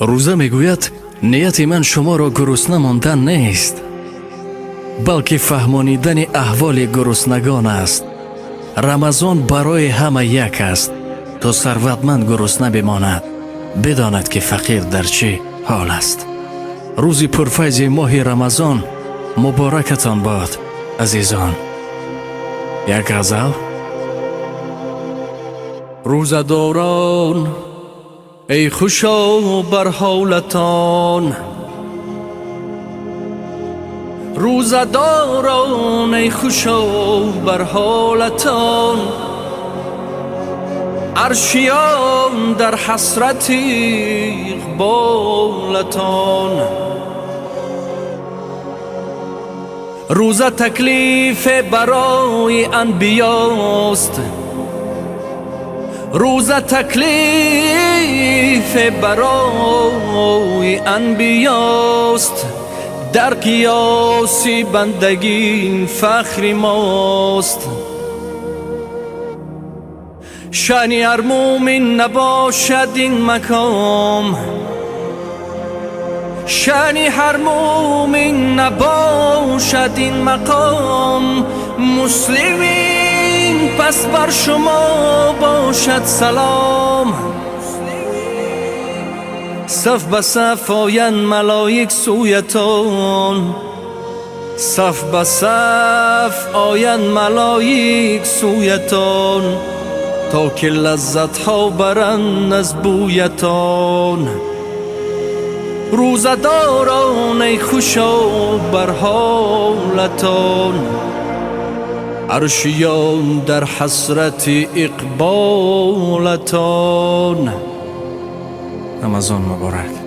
روزه میگوید نیت من شما را گرسنه ماندن نیست، بلکه فهمانیدن احوال گرسنگان است. رمضان برای همه یک است تا ثروتمند گرسنه بماند، بداند که فقیر در چه حال است. روز پرفیض ماه رمضان مبارکتان باد عزیزان. یک غزل. روزداران ای خوشا بر حالتان، روزداران ای خوشا بر حالتان، عرشیان در حسرت اقبالتان. روز تکلیف برای انبیاست، روز تکلیف برای انبیاست، در قیاس بندگی فخر ماست. شأن هر مومن نباشد این مقام، شأن هر مومن نباشد این مقام. مسلمین پس بر شما باشد سلام، صف به صف آیند ملائک سویتان، صف به صف آیند ملائک سویتان، تا که لذت ها برند از بویتان. روزداران ای خوشا بر حالتان، عرشیان در حسرت اقبالتان. رمضان مبارک.